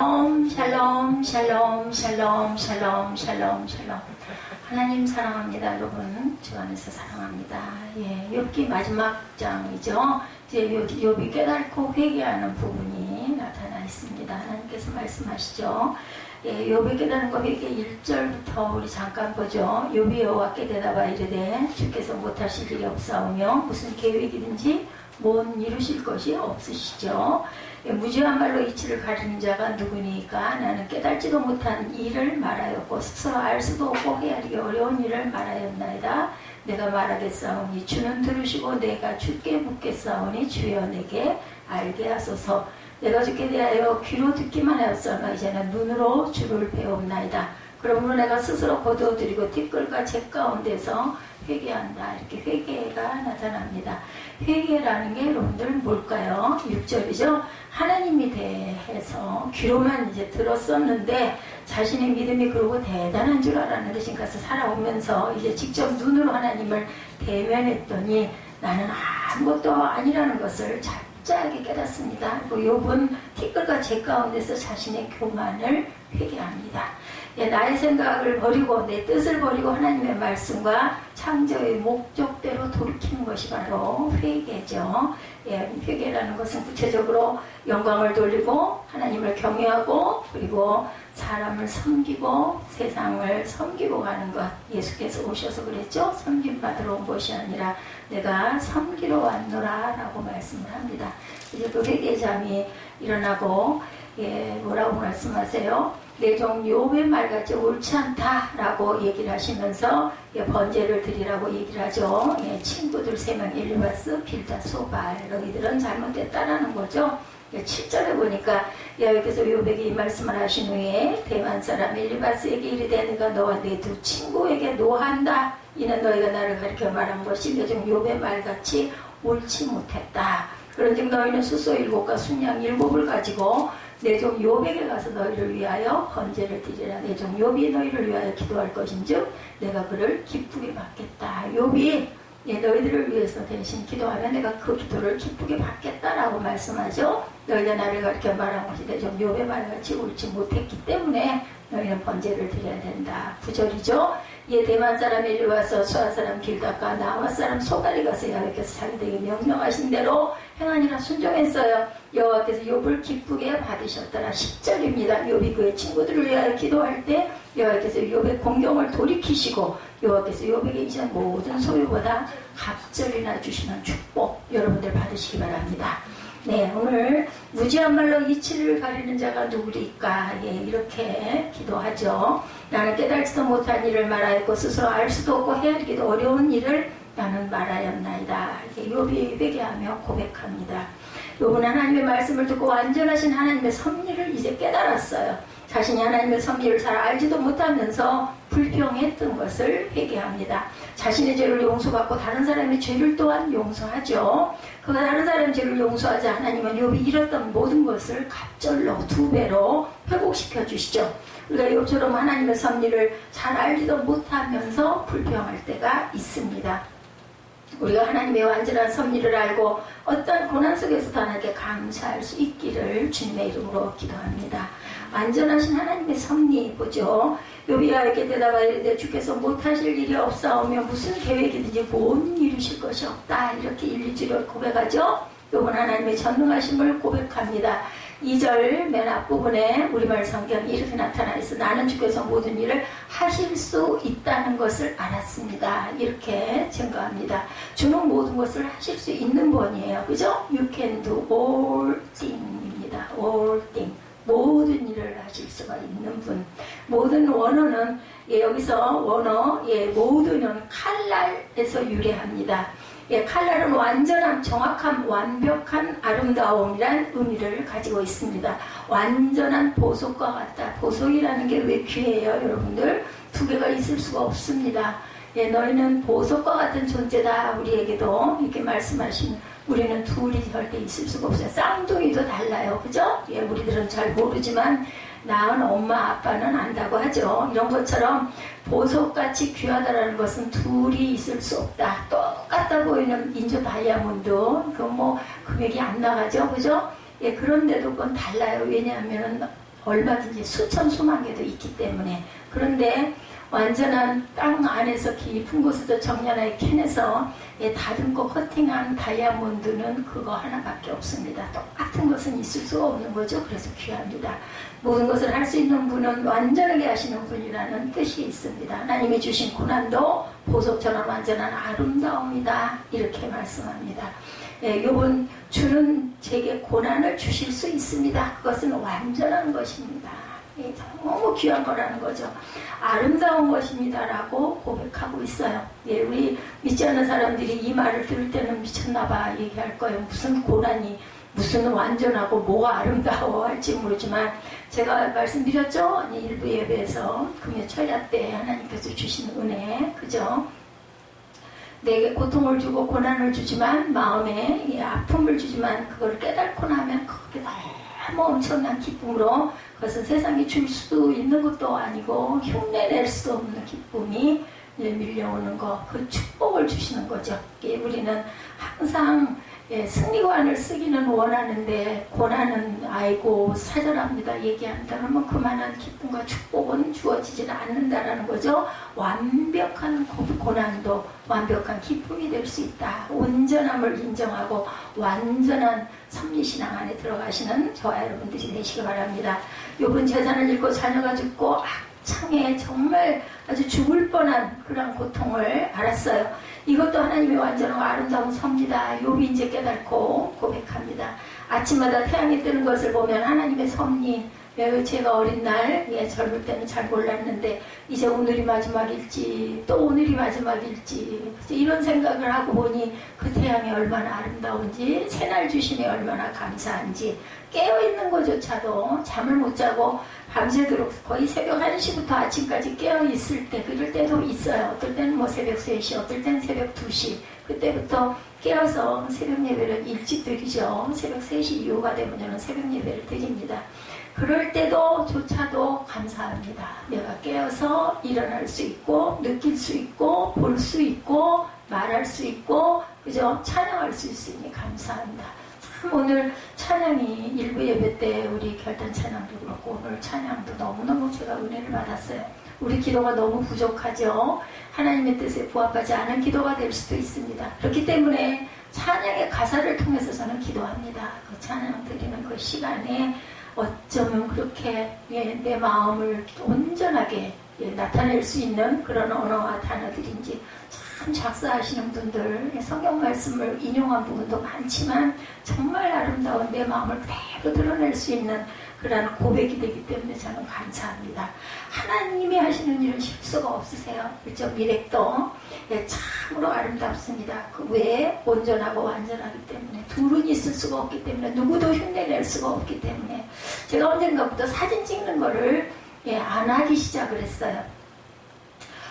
샬롬, 샬롬, 샬롬, 샬롬, 샬롬, 샬롬. 하나님 사랑합니다, 여러분. 주 안에서 사랑합니다. 예, 욥기 마지막 장이죠. 이제 욥이 깨닫고 회개하는 부분이 나타나 있습니다. 하나님께서 말씀하시죠. 예, 욥이 깨닫는 거 회개 1절부터 우리 잠깐 보죠. 욥이 여호와께 대답하 이르되 주께서 못하실 일이 없사오며 무슨 계획이든지 못 이루실 것이 없으시죠. 무지한 말로 이치를 가리는 자가 누구니까 나는 깨달지도 못한 일을 말하였고 스스로 알 수도 없고 헤아리기 어려운 일을 말하였나이다. 내가 말하겠사오니 주는 들으시고 내가 주께 묻겠사오니 주여 내게 알게 하소서. 내가 주께 대하여 귀로 듣기만 하였으나 이제는 눈으로 주를 배웠나이다. 그러므로 내가 스스로 거두어드리고 티끌과 재 가운데서 회개한다. 이렇게 회개가 나타납니다. 회개라는 게 여러분들 뭘까요? 6절이죠. 하나님이 대해서 귀로만 이제 들었었는데 자신의 믿음이 그러고 대단한 줄 알았는데 지금까지 살아오면서 이제 직접 눈으로 하나님을 대면했더니 나는 아무것도 아니라는 것을 자세하게 깨닫습니다. 그리고 욥은 티끌과 재 가운데서 자신의 교만을 회개합니다. 예, 나의 생각을 버리고 내 뜻을 버리고 하나님의 말씀과 창조의 목적대로 돌이키는 것이 바로 회개죠. 예, 회개라는 것은 구체적으로 영광을 돌리고 하나님을 경외하고 그리고 사람을 섬기고 세상을 섬기고 가는 것. 예수께서 오셔서 그랬죠. 섬김받으러 온 것이 아니라 내가 섬기러 왔노라 라고 말씀을 합니다. 이제 그 회개잠이 일어나고 예, 뭐라고 말씀하세요? 내 종 욥의 말같이 옳지 않다라고 얘기를 하시면서 예, 번제를 드리라고 얘기를 하죠. 예, 친구들 3명 엘리바스, 빌다, 소발 너희들은 잘못됐다라는 거죠. 예, 7절에 보니까 여기서 욥에게 이 말씀을 하신 후에 대만 사람 엘리바스에게 이르되 내가 너와 내 두 친구에게 노한다. 이는 너희가 나를 가리켜 말한 것이 내 종 욥의 말같이 옳지 못했다. 그런즉 너희는 수소 7과 순양 7을 가지고 내 종 욥에게 가서 너희를 위하여 번제를 드리라. 내 종 욥이 너희를 위하여 기도할 것인즉 내가 그를 기쁘게 받겠다. 욥이 예, 너희들을 위해서 대신 기도하면 내가 그 기도를 기쁘게 받겠다라고 말씀하죠. 너희가 나를 가르쳐 말한 것이 내 종 욥의 말같이 옳지 못했기 때문에 너희는 번제를 드려야 된다. 9절이죠. 예, 대만 사람이 이리 와서 수아 사람 길다가 나와 사람 소갈이 가서 여호와께서 자기들에게 명령하신 대로 행하니라 순종했어요. 여호와께서 욥을 기쁘게 받으셨더라. 10절입니다. 욥이 그의 친구들을 위하여 기도할 때 여호와께서 욥의 공경을 돌이키시고 여호와께서 욥에게 이전 모든 소유보다 갑절이나 주시는 축복 여러분들 받으시기 바랍니다. 네, 오늘 무지한 말로 이치를 가리는 자가 누구리까? 예, 이렇게 기도하죠. 나는 깨달지도 못한 일을 말하였고 스스로 알 수도 없고 헤아리기도 어려운 일을 나는 말하였나이다. 욥이 회개하며 고백합니다. 욥은 하나님의 말씀을 듣고 완전하신 하나님의 섭리를 이제 깨달았어요. 자신이 하나님의 섭리를 잘 알지도 못하면서 불평했던 것을 회개합니다. 자신의 죄를 용서받고 다른 사람의 죄를 또한 용서하죠. 그가 다른 사람의 죄를 용서하자 하나님은 욥이 잃었던 모든 것을 갑절로 2배로 회복시켜 주시죠. 우리가 욥처럼 하나님의 섭리를 잘 알지도 못하면서 불평할 때가 있습니다. 우리가 하나님의 완전한 섭리를 알고 어떤 고난 속에서도 하나님께 감사할 수 있기를 주님의 이름으로 기도합니다. 완전하신 하나님의 섭리 보죠. 욥이 이렇게 대답하여 이르되 주께서 못하실 일이 없사오며 무슨 계획이든지 못 이루실 것이 없다. 이렇게 1, 2절을 고백하죠. 욥은 하나님의 전능하심을 고백합니다. 2절 맨 앞부분에 우리말 성경이 이렇게 나타나 있어. 나는 주께서 모든 일을 하실 수 있다는 것을 알았습니다. 이렇게 증거합니다. 주는 모든 것을 하실 수 있는 분이에요. 그죠? You can do all thing입니다. all thing. 모든 일을 하실 수가 있는 분. 모든 원어는 예, 여기서 원어 예, 모든은 칼날에서 유래합니다. 예, 칼날은 완전함, 정확함, 완벽한 아름다움이란 의미를 가지고 있습니다. 완전한 보석과 같다. 보석이라는 게 왜 귀해요, 여러분들? 2개가 있을 수가 없습니다. 예, 너희는 보석과 같은 존재다. 우리에게도 이렇게 말씀하시는. 우리는 둘이 절대 있을 수가 없어요. 쌍둥이도 달라요. 그죠? 예, 우리들은 잘 모르지만 낳은 엄마 아빠는 안다고 하죠. 이런 것처럼 보석같이 귀하다라는 것은 둘이 있을 수 없다. 똑같아 보이는 인조 다이아몬드 그건 뭐 금액이 안 나가죠. 그죠? 예, 그런데도 그건 달라요. 왜냐하면 얼마든지 수천 수만 개도 있기 때문에. 그런데 완전한 땅 안에서 깊은 곳에서 정연하게 캐내서 다듬고 커팅한 다이아몬드는 그거 하나밖에 없습니다. 똑같은 것은 있을 수가 없는 거죠. 그래서 귀합니다. 모든 것을 할 수 있는 분은 완전하게 하시는 분이라는 뜻이 있습니다. 하나님이 주신 고난도 보석처럼 완전한 아름다움이다. 이렇게 말씀합니다. 요번 주는 제게 고난을 주실 수 있습니다. 그것은 완전한 것입니다. 너무 귀한 거라는 거죠. 아름다운 것입니다라고 고백하고 있어요. 우리 믿지 않는 사람들이 이 말을 들을 때는 미쳤나봐 얘기할 거예요. 무슨 고난이 무슨 완전하고 뭐가 아름다워 할지 모르지만 제가 말씀드렸죠. 일부 예배에서 금요 철야 때 하나님께서 주신 은혜, 그죠? 내게 고통을 주고 고난을 주지만 마음에 아픔을 주지만 그걸 깨닫고 나면 그게 너무 엄청난 기쁨으로, 그것은 세상이 줄 수도 있는 것도 아니고 흉내낼 수 없는 기쁨이 밀려오는 거, 그 축복을 주시는 거죠. 우리는 항상 승리관을 쓰기는 원하는데 고난은 아이고 사절합니다. 얘기한다면 그만한 기쁨과 축복은 주어지지 않는다라는 거죠. 완벽한 고난도 완벽한 기쁨이 될 수 있다. 온전함을 인정하고 완전한 섭리신앙 안에 들어가시는 저와 여러분들이 되시기 바랍니다. 요번 재산을 잃고 자녀가 죽고 창에 정말 아주 죽을 뻔한 그런 고통을 알았어요. 이것도 하나님의 완전하고 아름다운 섭리다. 욥이 이제 깨닫고 고백합니다. 아침마다 태양이 뜨는 것을 보면 하나님의 섭리, 제가 어린 날 젊을 때는 잘 몰랐는데 이제 오늘이 마지막일지 또 오늘이 마지막일지 이런 생각을 하고 보니 그 태양이 얼마나 아름다운지, 새날 주심이 얼마나 감사한지, 깨어있는 것조차도 잠을 못 자고 밤새도록 거의 새벽 1시부터 아침까지 깨어있을 때, 그럴 때도 있어요. 어떨 때는 뭐 새벽 3시, 어떨 때는 새벽 2시, 그때부터 깨어서 새벽 예배를 일찍 드리죠. 새벽 3시 이후가 되면 저는 새벽 예배를 드립니다. 그럴 때도 조차도 감사합니다. 내가 깨어서 일어날 수 있고 느낄 수 있고 볼 수 있고 말할 수 있고 그죠? 찬양할 수 있으니 감사합니다. 참 오늘 찬양이 일부 예배 때 우리 결단 찬양도 그렇고 오늘 찬양도 너무너무 제가 은혜를 받았어요. 우리 기도가 너무 부족하죠. 하나님의 뜻에 부합하지 않은 기도가 될 수도 있습니다. 그렇기 때문에 찬양의 가사를 통해서 저는 기도합니다. 그 찬양 드리는 그 시간에 어쩌면 그렇게 내 마음을 온전하게 나타낼 수 있는 그런 언어와 단어들인지 참 작사하시는 분들, 성경 말씀을 인용한 부분도 많지만 정말 아름다운 내 마음을 그대로 드러낼 수 있는 그런 고백이 되기 때문에 저는 감사합니다. 하나님이 하시는 일은 실수가 없으세요. 그렇죠? 미렉도 참으로 아름답습니다. 그 외에 온전하고 완전하기 때문에 둘은 있을 수가 없기 때문에 누구도 흉내낼 수가 없기 때문에 제가 언젠가부터 사진 찍는 거를 안 하기 시작을 했어요.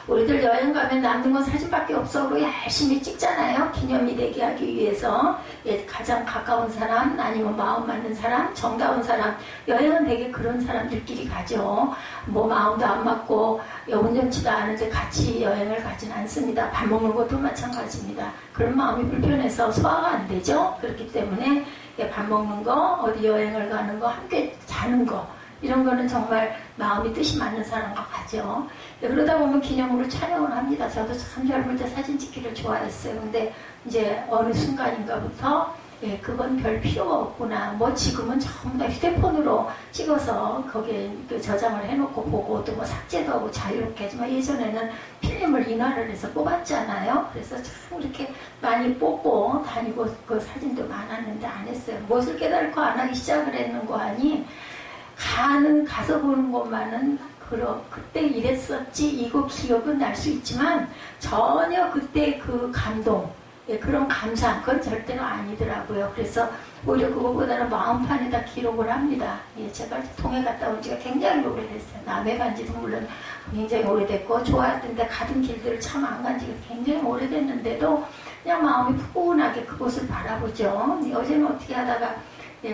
우리들 여행 가면 남는 건 사진밖에 없어. 그리고 열심히 찍잖아요. 기념이 되게 하기 위해서. 가장 가까운 사람, 아니면 마음 맞는 사람, 정다운 사람. 여행은 되게 그런 사람들끼리 가죠. 뭐 마음도 안 맞고 온전치도 않은데 같이 여행을 가진 않습니다. 밥 먹는 것도 마찬가지입니다. 그런 마음이 불편해서 소화가 안 되죠. 그렇기 때문에 밥 먹는 거, 어디 여행을 가는 거, 함께 자는 거, 이런 거는 정말 마음이 뜻이 맞는 사람과 가죠. 그러다 보면 기념으로 촬영을 합니다. 저도 참 젊을 때 사진 찍기를 좋아했어요. 근데 이제 어느 순간인가부터 그건 별 필요가 없구나. 뭐 지금은 전부 다 휴대폰으로 찍어서 거기에 저장을 해놓고 보고 또 뭐 삭제도 하고 자유롭게 하지만 예전에는 필름을 인화를 해서 뽑았잖아요. 그래서 참 이렇게 많이 뽑고 다니고 그 사진도 많았는데 안 했어요. 무엇을 깨달고 안 하기 시작을 했는 거 아니 가서 보는 것만은 그때 이랬었지 이거 기억은 날 수 있지만 전혀 그때 그 감동 그런 감상 그건 절대로 아니더라고요. 그래서 오히려 그거보다는 마음판에다 기록을 합니다. 제가 통해 갔다 온 지가 굉장히 오래됐어요. 남해 간지도 물론 굉장히 오래됐고 좋아했던 데 가던 길들을 참 안 간 지가 굉장히 오래됐는데도 그냥 마음이 푸근하게 그곳을 바라보죠. 어제는 어떻게 하다가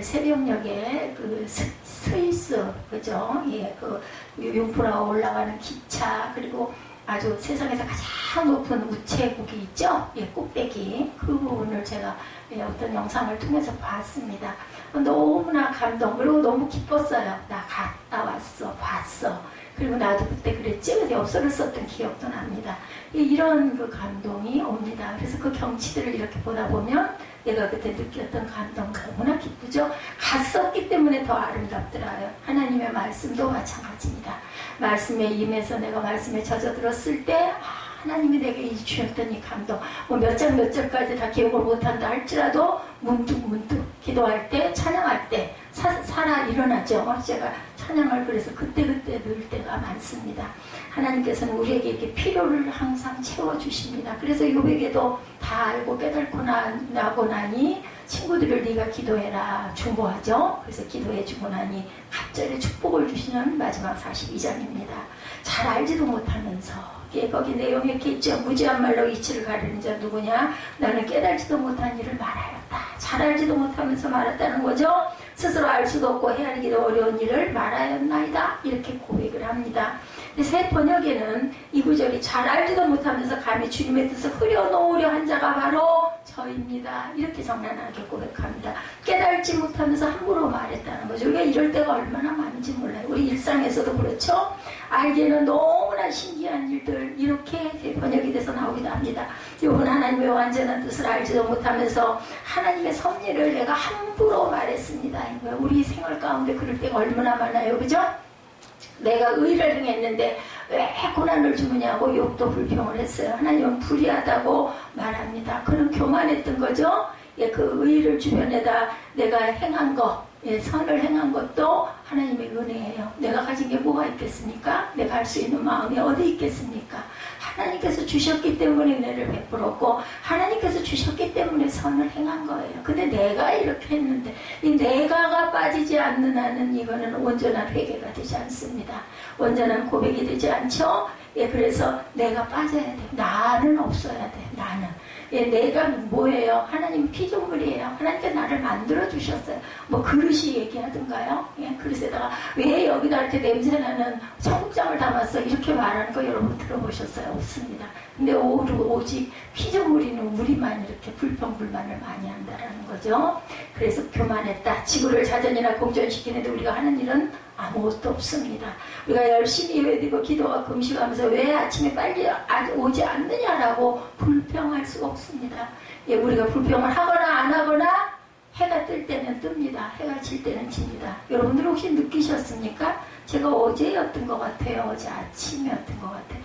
새벽녘에 그 스위스 그죠? 그 융프라우 올라가는 기차 그리고 아주 세상에서 가장 높은 우체국이 있죠? 꼭대기 그 부분을 제가 어떤 영상을 통해서 봤습니다. 너무나 감동. 그리고 너무 기뻤어요. 나 갔다 왔어. 봤어. 그리고 나도 그때 그랬지. 그래서 엽서를 썼던 기억도 납니다. 이런 그 감동이 옵니다. 그래서 그 경치들을 이렇게 보다 보면 내가 그때 느꼈던 감동 너무나 기쁘죠. 갔었기 때문에 더 아름답더라요. 하나님의 말씀도 마찬가지입니다. 말씀에 임해서 내가 말씀에 젖어들었을 때 하나님이 내게 주셨던 이 감동, 뭐 몇 장 몇 절까지 다 기억을 못한다 할지라도 문득 기도할 때, 찬양할 때 살아 일어나죠. 제가 찬양을 그래서 그때 늘 때가 많습니다. 하나님께서는 우리에게 이렇게 필요를 항상 채워주십니다. 그래서 욥에게도 다 알고 깨닫고 나고 나니 친구들을 네가 기도해라 중보하죠. 그래서 기도해주고 나니 갑자기 축복을 주시는 마지막 42장입니다. 잘 알지도 못하면서 거기 내용에 이렇게 있죠. 무지한 말로 이치를 가리는 자 누구냐? 나는 깨달지도 못한 일을 말하였다. 잘 알지도 못하면서 말했다는 거죠. 스스로 알 수도 없고 헤아리기도 어려운 일을 말하였나이다. 이렇게 고백을 합니다. 새 번역에는 이 구절이 잘 알지도 못하면서 감히 주님의 뜻을 흐려놓으려 한 자가 바로 저입니다. 이렇게 정난하게 고백합니다. 깨달지 못하면서 함부로 말했다는 거죠. 우리가 이럴 때가 얼마나 많은지 몰라요. 우리 일상에서도 그렇죠. 알기에는 너무나 신기한 일들 이렇게 번역이 돼서 나오기도 합니다. 욥은 하나님의 완전한 뜻을 알지도 못하면서 하나님의 섭리를 내가 함부로 말했습니다. 우리 생활 가운데 그럴 때가 얼마나 많아요. 그죠? 내가 의를 행했는데 왜 고난을 주느냐고 욥도 불평을 했어요. 하나님은 불의하다고 말합니다. 그는 교만했던 거죠. 그 의를 주변에다 내가 행한 거, 선을 행한 것도 하나님의 은혜예요. 내가 가진 게 뭐가 있겠습니까? 내가 할 수 있는 마음이 어디 있겠습니까? 하나님께서 주셨기 때문에 은혜를 베풀었고 하나님께서 주셨기 때문에 선을 행한 거예요. 근데 내가 이렇게 했는데 이 내가가 빠지지 않는 한은 이거는 온전한 회개가 되지 않습니다. 온전한 고백이 되지 않죠? 그래서 내가 빠져야 돼. 나는 없어야 돼. 나는. 내가 뭐예요? 하나님 피조물이에요. 하나님께서 나를 만들어 주셨어요. 뭐 그릇이 얘기하던가요? 그릇에다가 왜 여기다 이렇게 냄새나는 청국장을 담았어? 이렇게 말하는 거 여러분 들어보셨어요? 없습니다. 근데 오직 피조물인 우리만 이렇게 불평불만을 많이 한다라는 거죠. 그래서 교만했다. 지구를 자전이나 공전시키는데 우리가 하는 일은 아무것도 없습니다. 우리가 열심히 예배드리고 기도와 금식하면서 왜 아침에 빨리 오지 않느냐라고 불평할 수가 없습니다. 우리가 불평을 하거나 안 하거나 해가 뜰 때는 뜹니다. 해가 질 때는 집니다. 여러분들 혹시 느끼셨습니까? 제가 어제였던 것 같아요. 어제 아침이었던 것 같아요.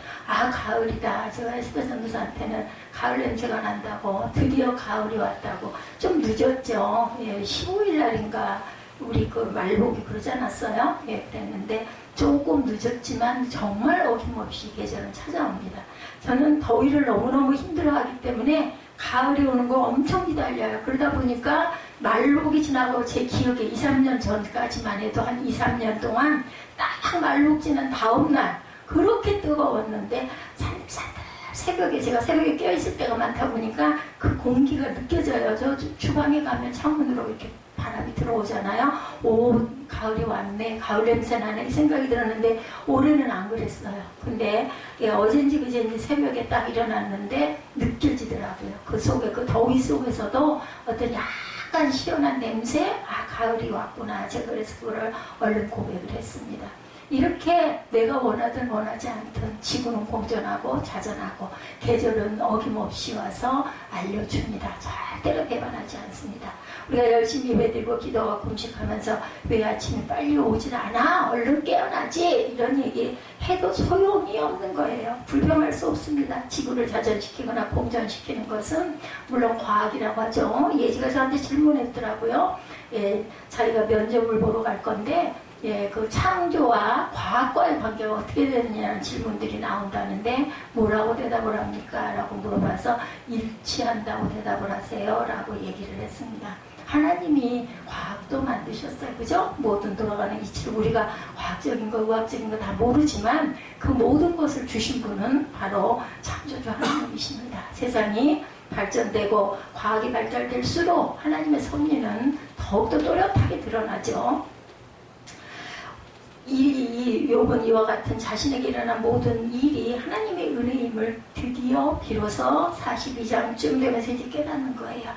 가을이다. 제가 에스더 전도사한테는 가을 냄새가 난다고 드디어 가을이 왔다고 좀 늦었죠. 15일 날인가 우리 그 말복이 그러지 않았어요? 그랬는데 조금 늦었지만 정말 어김없이 계절은 찾아옵니다. 저는 더위를 너무너무 힘들어하기 때문에 가을이 오는 거 엄청 기다려요. 그러다 보니까 말복이 지나고 제 기억에 2, 3년 전까지만 해도 한 2, 3년 동안 딱 말복 지난 다음날 그렇게 뜨거웠는데 산뜻산뜻 새벽에 제가 새벽에 깨어있을 때가 많다 보니까 그 공기가 느껴져요. 저 주방에 가면 창문으로 이렇게 바람이 들어오잖아요. 가을이 왔네. 가을 냄새 나네. 이 생각이 들었는데 올해는 안 그랬어요. 근데 어젠지 그젠지 새벽에 딱 일어났는데 느껴지더라고요. 그 속에 그 더위 속에서도 어떤 약간 시원한 냄새? 가을이 왔구나. 제가 그래서 그거를 얼른 고백을 했습니다. 이렇게 내가 원하든 원하지 않든 지구는 공전하고 자전하고 계절은 어김없이 와서 알려줍니다. 절대로 배반하지 않습니다. 우리가 열심히 예배드리고 기도하고 금식하면서 왜 아침에 빨리 오질 않아? 얼른 깨어나지? 이런 얘기 해도 소용이 없는 거예요. 불평할 수 없습니다. 지구를 자전시키거나 공전시키는 것은 물론 과학이라고 하죠. 예지가 저한테 질문했더라고요. 자기가 면접을 보러 갈 건데 그 창조와 과학과의 관계가 어떻게 되느냐는 질문들이 나온다는데 뭐라고 대답을 합니까? 라고 물어봐서 일치한다고 대답을 하세요. 라고 얘기를 했습니다. 하나님이 과학도 만드셨어요. 그죠? 모든 돌아가는 이치를 우리가 과학적인 거, 의학적인 거 다 모르지만 그 모든 것을 주신 분은 바로 창조주 하나님이십니다. 세상이 발전되고 과학이 발달될수록 하나님의 섭리는 더욱더 또렷하게 드러나죠. 이 욥은 이와 같은 자신에게 일어난 모든 일이 하나님의 은혜임을 드디어 비로소 42장쯤 되면서 이제 깨닫는 거예요.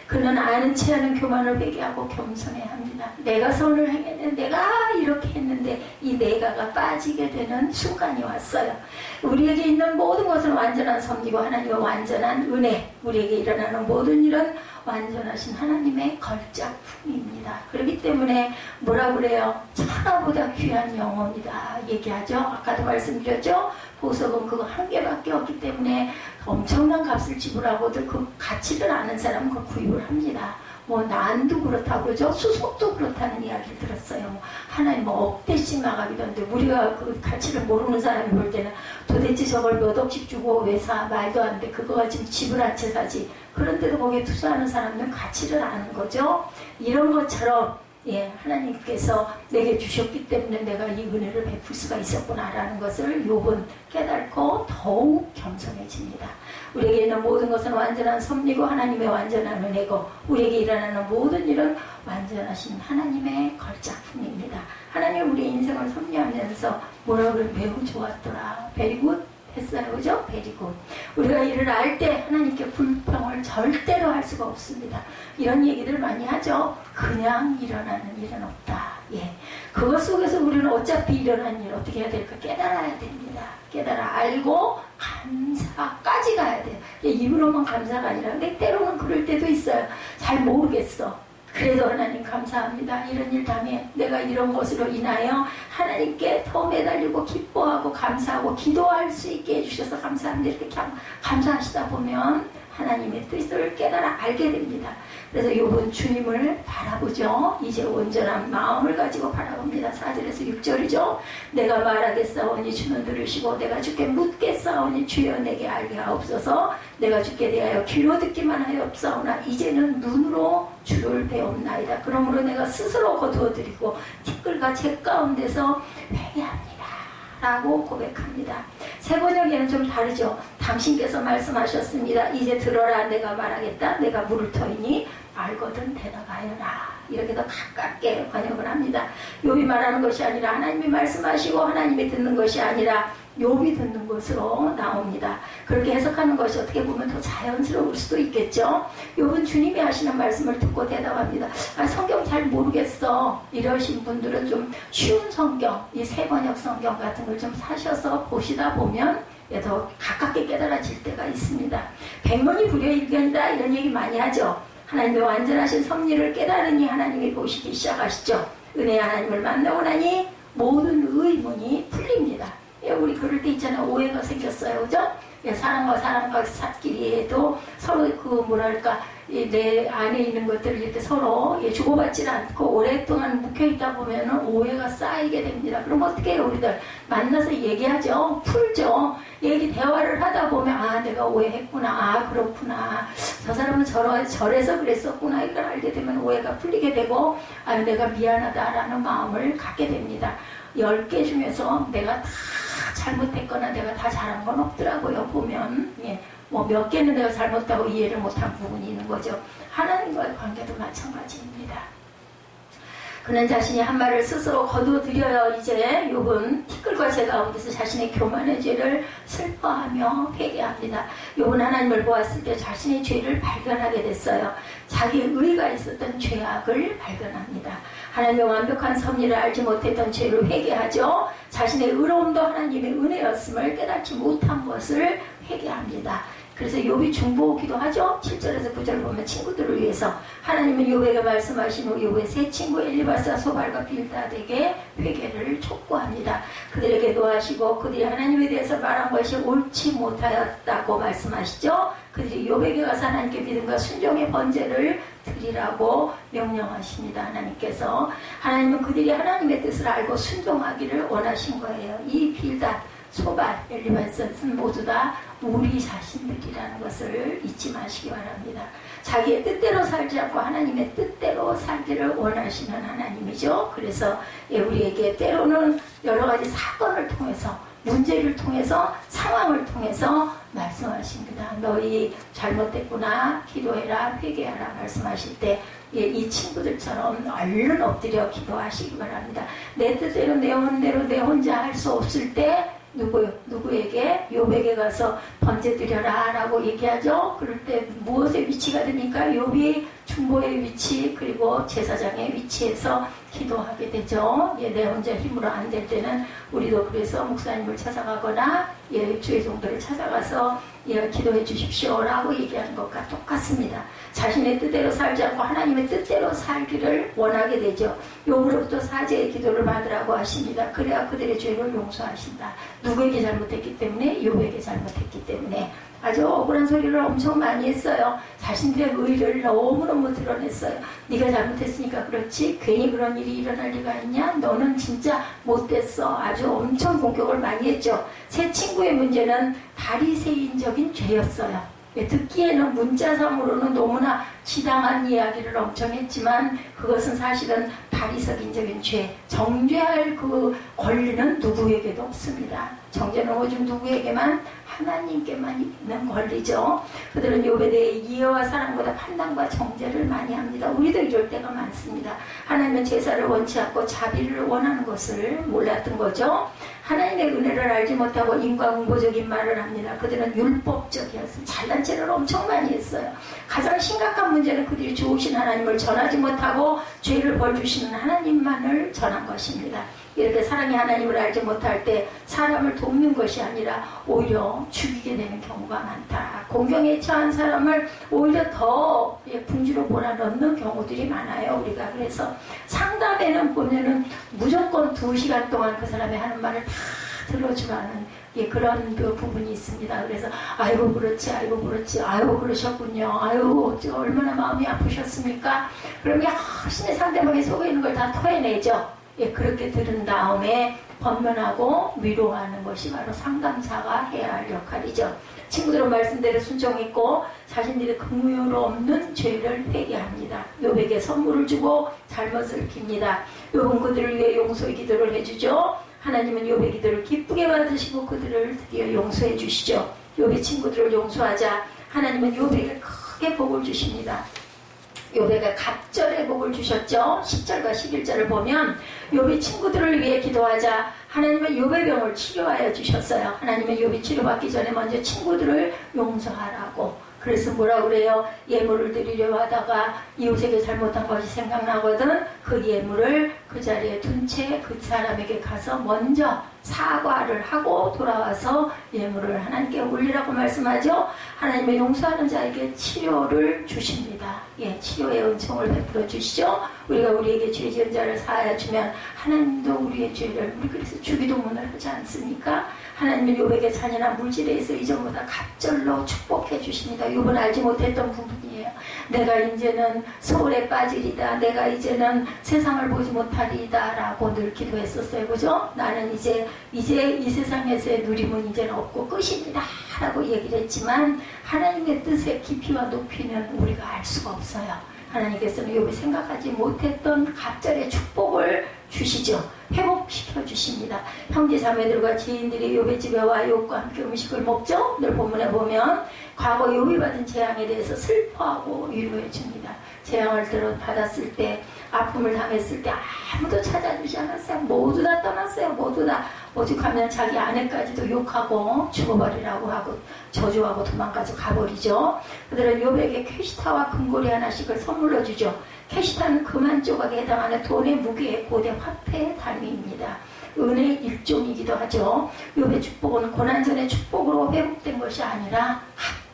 그는 아는 체 않은 교만을 회개하고 겸손해야 합니다. 내가 선을 행했는데, 내가 이렇게 했는데 이 내가가 빠지게 되는 순간이 왔어요. 우리에게 있는 모든 것은 완전한 섭리고 하나님의 완전한 은혜, 우리에게 일어나는 모든 일은 완전하신 하나님의 걸작품입니다. 그렇기 때문에 뭐라고 그래요? 천하보다 귀한 영혼이다 얘기하죠. 아까도 말씀드렸죠. 보석은 그거 한 개밖에 없기 때문에 엄청난 값을 지불하고도 그 가치를 아는 사람은 그걸 구입을 합니다. 뭐 난도 그렇다고 그러죠. 수속도 그렇다는 이야기를 들었어요. 뭐 하나님 뭐 억대씩 나가기도 하는데 우리가 그 가치를 모르는 사람이 볼 때는 도대체 저걸 몇 억씩 주고 왜 사? 말도 안 돼. 그거가 지금 집을 한 채 사지. 그런데도 거기에 투자하는 사람들은 가치를 아는 거죠. 이런 것처럼 하나님께서 내게 주셨기 때문에 내가 이 은혜를 베풀 수가 있었구나라는 것을 욥은 깨닫고 더욱 겸손해집니다. 우리에게 있는 모든 것은 완전한 섭리고 하나님의 완전한 은혜고 우리에게 일어나는 모든 일은 완전하신 하나님의 걸작품입니다. 하나님 우리 인생을 섭리하면서 뭐라고 그래? 매우 좋았더라. 베리굿 했어요. 그죠? 베리굿. 우리가 일을 할 때 하나님께 불평을 절대로 할 수가 없습니다. 이런 얘기들 많이 하죠. 그냥 일어나는 일은 없다. 그것 속에서 우리는 어차피 일어난 일 어떻게 해야 될까? 깨달아야 됩니다. 깨달아 알고 감사까지 가야 돼요. 입으로만 감사가 아니라 근데 때로는 그럴 때도 있어요. 잘 모르겠어. 그래도 하나님 감사합니다. 이런 일 당해 내가 이런 것으로 인하여 하나님께 더 매달리고 기뻐하고 감사하고 기도할 수 있게 해주셔서 감사합니다. 이렇게 감사하시다 보면 하나님의 뜻을 깨달아 알게 됩니다. 그래서 욥은 주님을 바라보죠. 이제 온전한 마음을 가지고 바라봅니다. 4절에서 6절이죠. 내가 말하겠사오니 주는 들으시고 내가 주께 묻겠사오니 주여 내게 알게 하옵소서. 내가 주께 대하여 귀로 듣기만 하옵사오나 이제는 눈으로 주를 배웁나이다. 그러므로 내가 스스로 거두어드리고 티끌과 재 가운데서 회개합니다. 라고 고백합니다. 새 번역에는 좀 다르죠. 당신께서 말씀하셨습니다. 이제 들어라. 내가 말하겠다. 내가 물을 터이니 알거든 대답하여라. 이렇게 더 가깝게 번역을 합니다. 욥이 말하는 것이 아니라 하나님이 말씀하시고 하나님이 듣는 것이 아니라 욥이 듣는 것으로 나옵니다. 그렇게 해석하는 것이 어떻게 보면 더 자연스러울 수도 있겠죠. 욥은 주님이 하시는 말씀을 듣고 대답합니다. 성경 잘 모르겠어. 이러신 분들은 좀 쉬운 성경, 이 새 번역 성경 같은 걸 좀 사셔서 보시다 보면 더 가깝게 깨달아질 때가 있습니다. 백문이 불여일견이다 이런 얘기 많이 하죠. 하나님의 완전하신 섭리를 깨달으니 하나님이 보시기 시작하시죠. 은혜의 하나님을 만나고 나니 모든 의문이 풀립니다. 우리 그럴 때 있잖아요. 오해가 생겼어요. 그죠? 사람과 사람과 사끼리에도 서로 내 안에 있는 것들을 이렇게 서로 주고받지 않고 오랫동안 묵혀있다 보면 오해가 쌓이게 됩니다. 그럼 어떻게 해요? 우리들 만나서 얘기하죠. 풀죠. 대화를 하다 보면 내가 오해했구나. 그렇구나. 저 사람은 저래서 그랬었구나. 이걸 알게 되면 오해가 풀리게 되고 내가 미안하다라는 마음을 갖게 됩니다. 10개 중에서 내가 다 잘못했거나 내가 다 잘한 건 없더라고요. 보면 뭐 몇 개는 내가 잘못하고 이해를 못한 부분이 있는 거죠. 하나님과의 관계도 마찬가지입니다. 그는 자신이 한 말을 스스로 거두어드려요. 이제 욥은 티끌과 재 가운데서 자신의 교만의 죄를 슬퍼하며 회개합니다. 욥은 하나님을 보았을 때 자신의 죄를 발견하게 됐어요. 자기의 의가 있었던 죄악을 발견합니다. 하나님의 완벽한 섭리를 알지 못했던 죄를 회개하죠. 자신의 의로움도 하나님의 은혜였음을 깨닫지 못한 것을 회개합니다. 그래서 욥이 중보기도 하죠. 7절에서 9절 보면 친구들을 위해서 하나님은 욥에게 말씀하신 후 욥의 세 친구 엘리바스와 소발과 빌다드에게 회개를 촉구합니다. 그들에게 노하시고 그들이 하나님에 대해서 말한 것이 옳지 못하였다고 말씀하시죠. 그들이 욥에게 가서 하나님께 믿음과 순종의 번제를 드리라고 명령하십니다. 하나님께서 하나님은 그들이 하나님의 뜻을 알고 순종하기를 원하신 거예요. 이 빌닷, 소발, 엘리바스는 모두 다 우리 자신들이라는 것을 잊지 마시기 바랍니다. 자기의 뜻대로 살지 않고 하나님의 뜻대로 살기를 원하시는 하나님이죠. 그래서 우리에게 때로는 여러 가지 사건을 통해서 문제를 통해서 상황을 통해서 말씀하십니다. 너희 잘못됐구나 기도해라 회개하라 말씀하실 때 이 친구들처럼 얼른 엎드려 기도하시기 바랍니다. 내 뜻대로 내 원대로 내 혼자 할 수 없을 때 누구에게 욥에게 가서 번제 드려라 라고 얘기하죠. 그럴 때 무엇의 위치가 됩니까? 욥이 중보의 위치 그리고 제사장의 위치에서 기도하게 되죠. 내 혼자 힘으로 안 될 때는 우리도 그래서 목사님을 찾아가거나 주의 종들을 찾아가서 기도해 주십시오 라고 얘기하는 것과 똑같습니다. 자신의 뜻대로 살지 않고 하나님의 뜻대로 살기를 원하게 되죠. 욥으로부터 사죄의 기도를 받으라고 하십니다. 그래야 그들의 죄를 용서하신다. 누구에게 잘못했기 때문에? 욥에게 잘못했기 때문에. 아주 억울한 소리를 엄청 많이 했어요. 자신들의 의를 너무너무 드러냈어요. 네가 잘못했으니까 그렇지 괜히 그런 일이 일어날 리가 있냐? 너는 진짜 못됐어. 아주 엄청 공격을 많이 했죠. 새 친구의 문제는 바리새인적인 죄였어요. 듣기에는 문자상으로는 너무나 지당한 이야기를 엄청 했지만 그것은 사실은 바리새인적인 죄, 정죄할 그 권리는 누구에게도 없습니다. 정죄는 오직 누구에게만? 하나님께만 있는 권리죠. 그들은 욥에 대해 이해와 사랑보다 판단과 정죄를 많이 합니다. 우리도 이럴 때가 많습니다. 하나님은 제사를 원치 않고 자비를 원하는 것을 몰랐던 거죠. 하나님의 은혜를 알지 못하고 인과응보적인 말을 합니다. 그들은 율법적이었습니다. 잘난 체를 엄청 많이 했어요. 가장 심각한 문제는 그들이 좋으신 하나님을 전하지 못하고 죄를 벌주시는 하나님만을 전한 것입니다. 이렇게 사랑의 하나님을 알지 못할 때 사람을 돕는 것이 아니라 오히려 죽이게 되는 경우가 많다. 공경에 처한 사람을 오히려 더 궁지로 몰아넣는 경우들이 많아요. 우리가 그래서 상담에는 보면은 무조건 2시간 동안 그 사람이 하는 말을 다 들어주라는 그런 부분이 있습니다. 그래서 아이고 그렇지 아이고 그렇지 아이고 그러셨군요 아이고 얼마나 마음이 아프셨습니까? 그럼 열심히 상대방의 속에 있는 걸 다 토해내죠. 그렇게 들은 다음에 번면하고 위로하는 것이 바로 상담사가 해야 할 역할이죠. 친구들은 말씀대로 순종했고 자신들이 긍휼로 없는 죄를 회개합니다. 욥에게 선물을 주고 잘못을 깁니다. 욥은 그들을 위해 용서의 기도를 해주죠. 하나님은 욥의 기도를 기쁘게 받으시고 그들을 드디어 용서해 주시죠. 욥의 친구들을 용서하자 하나님은 욥에게 크게 복을 주십니다. 욥에게 갑절의 복을 주셨죠. 10절과 11절을 보면 욥이 친구들을 위해 기도하자 하나님은 욥의 병을 치료하여 주셨어요. 하나님은 욥이 치료받기 전에 먼저 친구들을 용서하라고. 그래서 뭐라 그래요? 예물을 드리려 하다가 이웃에게 잘못한 것이 생각나거든. 그 예물을 그 자리에 둔 채 그 사람에게 가서 먼저 사과를 하고 돌아와서 예물을 하나님께 올리라고 말씀하죠. 하나님의 용서하는 자에게 치료를 주십니다. 치료의 은총을 베풀어 주시죠. 우리가 우리에게 죄 지은 자를 사하여 주면 하나님도 우리의 죄를 우리 그래서 주기도문을 하지 않습니까? 하나님은 욥에게 잔인한 물질에 있어 이전보다 갑절로 축복해 주십니다. 욥은 알지 못했던 부분이에요. 내가 이제는 소홀에 빠지리다. 내가 이제는 세상을 보지 못하리다 라고 늘 기도했었어요. 그죠? 나는 이제 이 세상에서의 누림은 이제는 없고 끝입니다 라고 얘기를 했지만 하나님의 뜻의 깊이와 높이는 우리가 알 수가 없어요. 하나님께서는 욥이 생각하지 못했던 갑절의 축복을 주시죠. 회복시켜 주십니다. 형제 자매들과 지인들이 욥의 집에 와 욥과 함께 음식을 먹죠. 오늘 본문에 보면 과거 욥이 받은 재앙에 대해서 슬퍼하고 위로해 줍니다. 재앙을 받았을 때 아픔을 당했을 때 아무도 찾아주지 않았어요. 모두 다 떠났어요. 모두 다 오죽하면 자기 아내까지도 욕하고 죽어버리라고 하고 저주하고 도망가서 가버리죠. 그들은 욥에게 캐시타와 금고리 하나씩을 선물로 주죠. 캐시타는 금한 조각에 해당하는 돈의 무게의 고대 화폐의 단위입니다. 은혜의 일종이기도 하죠. 욥의 축복은 고난전의 축복으로 회복된 것이 아니라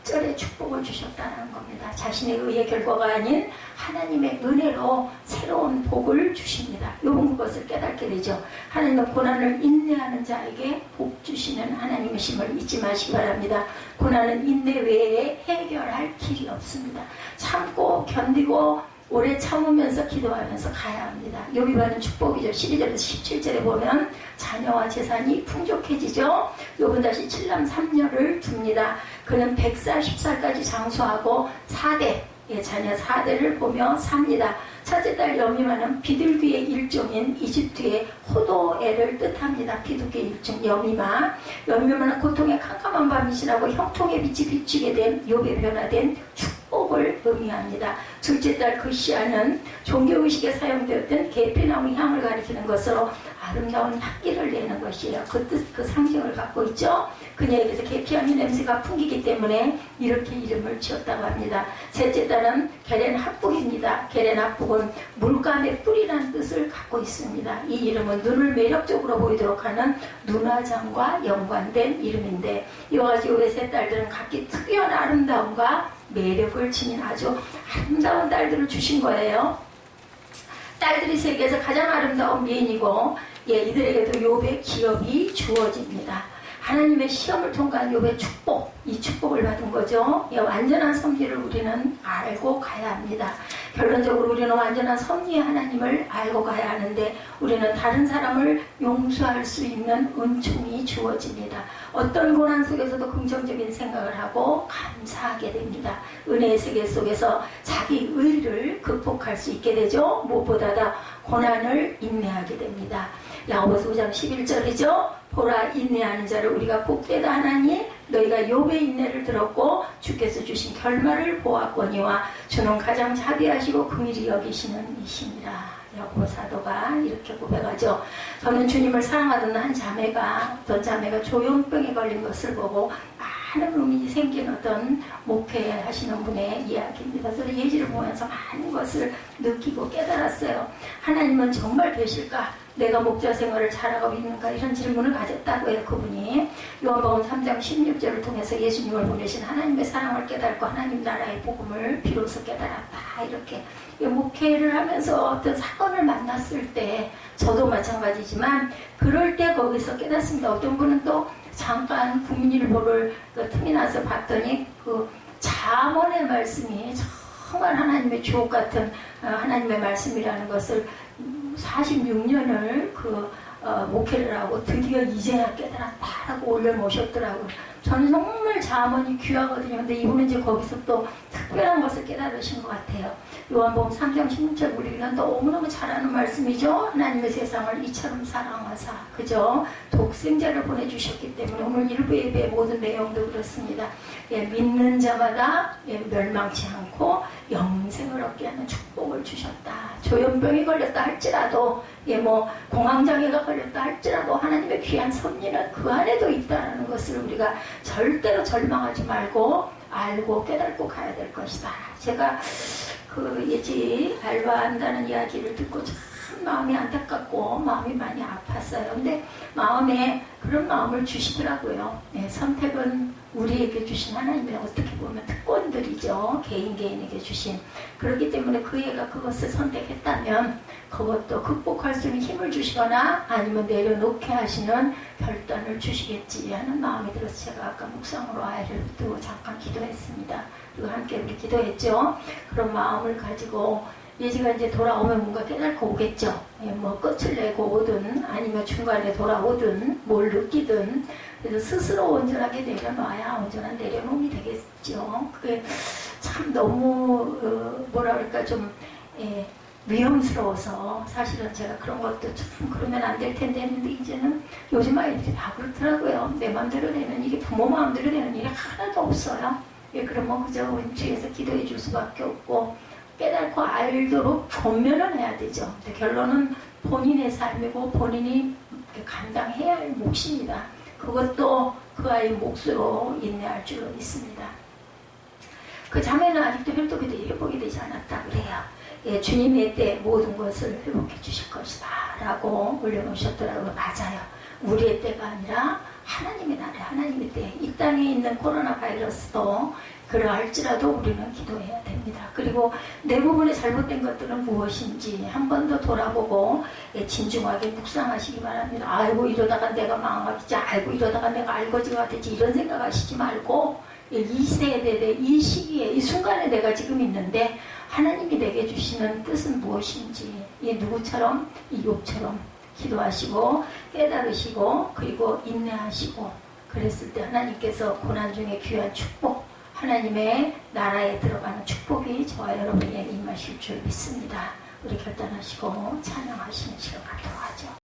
갑절의 축복을 주셨다는 겁니다. 자신의 의의 결과가 아닌 하나님의 은혜로 새로운 복을 주십니다. 욥은 그것을 깨닫게 되죠. 하나님은 고난을 인내하는 자에게 복 주시는 하나님이심을 잊지 마시기 바랍니다. 고난은 인내 외에 해결할 길이 없습니다. 참고 견디고 오래 참으면서 기도하면서 가야 합니다. 욥이 받은 축복이죠. 12절에서 17절에 보면 자녀와 재산이 풍족해지죠. 욥은 다시 7남 3녀를 둡니다. 그는 140살까지 장수하고 4대 자녀 4대를 보며 삽니다. 첫째 딸 여미마는 비둘기의 일종인 이집트의 호도애를 뜻합니다. 비둘기의 일종 여미마. 여미마는 고통의 캄캄한 밤이 지나고 형통의 빛이 비추게 된 욥의 변화된 축복을 의미합니다. 둘째 딸 그시아는 종교의식에 사용되었던 계피나무 향을 가리키는 것으로 아름다운 향기를 내는 것이에요. 그 뜻, 그 상징을 갖고 있죠. 그녀에게서 계피향의 냄새가 풍기기 때문에 이렇게 이름을 지었다고 합니다. 셋째 딸은 게렌합북입니다. 게렌합북은 물감의 뿌리라는 뜻을 갖고 있습니다. 이 이름은 눈을 매력적으로 보이도록 하는 눈화장과 연관된 이름인데, 이와 같이 욥의 세 딸들은 각기 특유한 아름다움과 매력을 지닌 아주 아름다운 딸들을 주신 거예요. 딸들이 세계에서 가장 아름다운 미인이고, 이들에게도 욥의 기업이 주어집니다. 하나님의 시험을 통과한 욥의 축복, 이 축복을 받은 거죠. 완전한 섭리를 우리는 알고 가야 합니다. 결론적으로 우리는 완전한 섭리의 하나님을 알고 가야 하는데, 우리는 다른 사람을 용서할 수 있는 은총이 주어집니다. 어떤 고난 속에서도 긍정적인 생각을 하고 감사하게 됩니다. 은혜의 세계 속에서 자기 의를 극복할 수 있게 되죠. 무엇보다 고난을 인내하게 됩니다. 야고보서 5장 11절이죠. 보라, 인내하는 자를 우리가 복되다 하나니 너희가 욥의 인내를 들었고 주께서 주신 결말을 보았거니와 주는 가장 자비하시고 긍휼히 여기시는 이시니라. 야고보 사도가 이렇게 고백하죠. 저는 주님을 사랑하던 한 자매가, 어떤 자매가 조현병에 걸린 것을 보고 많은 의문이 생긴 어떤 목회하시는 분의 이야기입니다. 저는 예지를 보면서 많은 것을 느끼고 깨달았어요. 하나님은 정말 계실까? 내가 목자 생활을 잘하고 있는가? 이런 질문을 가졌다고 해요. 그분이 요한복음 3장 16절을 통해서 예수님을 보내신 하나님의 사랑을 깨닫고 하나님 나라의 복음을 비로소 깨달았다. 이렇게 목회를 하면서 어떤 사건을 만났을 때, 저도 마찬가지지만 그럴 때 거기서 깨닫습니다. 어떤 분은 또 잠깐 국민일보를 그 틈이 나서 봤더니 그 잠언의 말씀이 정말 하나님의 주옥 같은 하나님의 말씀이라는 것을 46년을 목회를 하고 드디어 이제야 깨달았다라고 올려놓으셨더라고요. 저는 정말 잠언이 귀하거든요. 근데 이분은 이제 거기서 또 특별한 것을 깨달으신 것 같아요. 요한복음 3장 16절 우리가 너무너무 잘 아는 말씀이죠. 하나님의 세상을 이처럼 사랑하사, 그죠? 독생자를 보내주셨기 때문에 오늘 일부 예배의 모든 내용도 그렇습니다. 믿는 자마다 멸망치 않고 영생을 얻게 하는 축복을 주셨다. 조현병이 걸렸다 할지라도, 공황장애가 걸렸다 할지라도 하나님의 귀한 섭리는 그 안에도 있다는 것을 우리가 절대로 절망하지 말고 알고 깨닫고 가야 될 것이다. 제가 그 예지 알바한다는 이야기를 듣고 참 마음이 안타깝고 마음이 많이 아팠어요. 근데 마음에 그런 마음을 주시더라고요. 선택은 우리에게 주신 하나님의 어떻게 보면 특권들이죠. 개인에게 주신. 그렇기 때문에 그 애가 그것을 선택했다면 그것도 극복할 수 있는 힘을 주시거나 아니면 내려놓게 하시는 결단을 주시겠지 하는 마음이 들어서 제가 아까 묵상으로 아이를 두고 잠깐 기도했습니다. 그리고 함께 우리 기도했죠. 그런 마음을 가지고 예지가 이제 돌아오면 뭔가 깨닫고 오겠죠. 끝을 내고 오든 아니면 중간에 돌아오든 뭘 느끼든, 그래서 스스로 온전하게 내려놔야 온전한 내려놓음이 되겠죠. 그게 참 너무 뭐라 그럴까 좀 위험스러워서 사실은 제가 그런 것도 참 그러면 안 될 텐데 했는데, 이제는 요즘 아이들이 다 그렇더라고요. 내 마음대로 되는 일이, 부모 마음대로 되는 일이 하나도 없어요. 그러면 그저 우리 주위에서 기도해 줄 수밖에 없고 깨닫고 알도록 권면을 해야 되죠. 근데 결론은 본인의 삶이고 본인이 감당해야 할 몫입니다. 그것도 그 아이의 몫으로 인내할 줄로 믿습니다. 그 자매는 아직도 혈도기도 회복이 되지 않았다 그래요. 주님의 때 모든 것을 회복해 주실 것이다 라고 올려놓으셨더라고요. 맞아요. 우리의 때가 아니라 하나님의 나라, 하나님의 때. 이 땅에 있는 코로나 바이러스도 그러할지라도 우리는 기도해야 됩니다. 그리고 내 부분에 잘못된 것들은 무엇인지 한 번 더 돌아보고 진중하게 묵상하시기 바랍니다. 아이고 이러다가 내가 망하겠지, 아이고 이러다가 내가 알거지가 되지, 이런 생각하시지 말고 이 세대에, 이 시기에, 이 순간에 내가 지금 있는데 하나님이 내게 주시는 뜻은 무엇인지, 이 누구처럼, 이 욥처럼 기도하시고 깨달으시고 그리고 인내하시고 그랬을 때 하나님께서 고난 중에 귀한 축복, 하나님의 나라에 들어가는 축복이 저와 여러분에게 임하실 줄 믿습니다. 우리 결단하시고 찬양하시는 시간 갖도록 하죠.